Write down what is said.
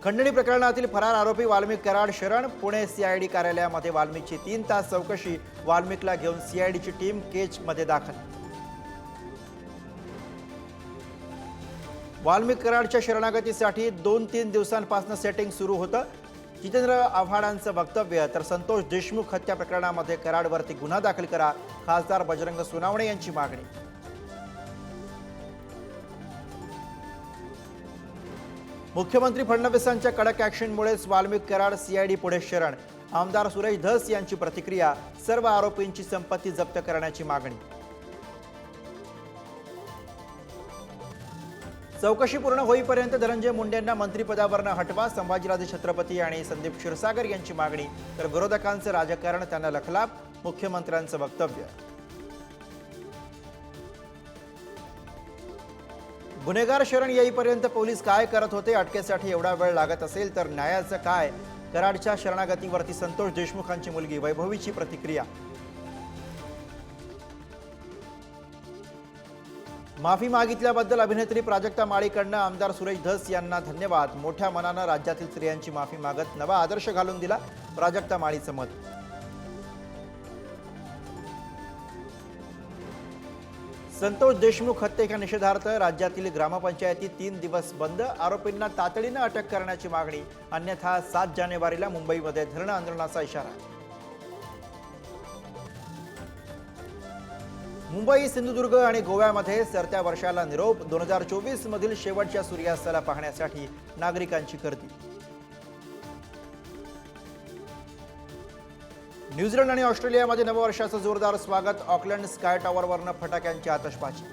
खंडणी प्रकरणातील फरार आरोपी वाल्मिक कराड शरण पुणे सीआयडी कार्यालयामध्ये वाल्मिकची 3 तास चौकशी। वाल्मिकला घेऊन सीआयडीची टीम केजमध्ये दाखल। वाल्मिक कराडच्या शरणागतीसाठी 2-3 दिवसांपासून सेटिंग सुरू होतं। जितेंद्र आव्हाडांचं वक्तव्य तर संतोष देशमुख हत्या प्रकरणामध्ये कराडवरती गुन्हा दाखल करा, खासदार बजरंग सोनावणे यांची मागणी। मुख्यमंत्री फडणवीसांच्या कडक ॲक्शनमुळेच वाल्मिक कराड सीआयडी पुढे शरण। आमदार सुरेश धस यांची प्रतिक्रिया, सर्व आरोपींची संपत्ती जप्त करण्याची मागणी। चौकशी पूर्ण होईपर्यंत धनंजय मुंडेंना मंत्रिपदावरून हटवा, संभाजीराजे छत्रपती आणि संदीप क्षीरसागर यांची मागणी। तर विरोधकांचं राजकारण त्यांना लखलाप, मुख्यमंत्र्यांचं वक्तव्य। गुन्हेगार शरण येईपर्यंत पोलीस काय करत होते? अटकेसाठी एवढा वेळ लागत असेल तर न्यायाचं काय? कराडच्या शरणागतीवरती संतोष देशमुखांची मुलगी वैभवीची प्रतिक्रिया। माफी मागितल्याबद्दल अभिनेत्री प्राजक्ता माळीकडनं आमदार सुरेश धस यांना धन्यवाद। मोठ्या मनानं राज्यातील स्त्रियांची माफी मागत नवा आदर्श घालून दिला, प्राजक्ता माळीचं मत। संतोष देशमुख हत्येच्या निषेधार्थ राज्यातील ग्रामपंचायती 3 दिवस बंद, आरोपींना तातडीनं अटक करण्याची मागणी। अन्यथा 7 जानेवारीला मुंबईमध्ये धरणं आंदोलनाचा इशारा। मुंबई, सिंधुदुर्ग आणि गोव्यामध्ये सरत्या वर्षाला निरोप। 2024 मधील शेवटच्या सूर्यास्ताला पाहण्यासाठी नागरिकांची गर्दी। न्यूझीलंड आणि ऑस्ट्रेलियामध्ये नववर्षाचं जोरदार स्वागत। ऑकलंड स्काय टॉवरवरनं फटाक्यांची आतषबाजी।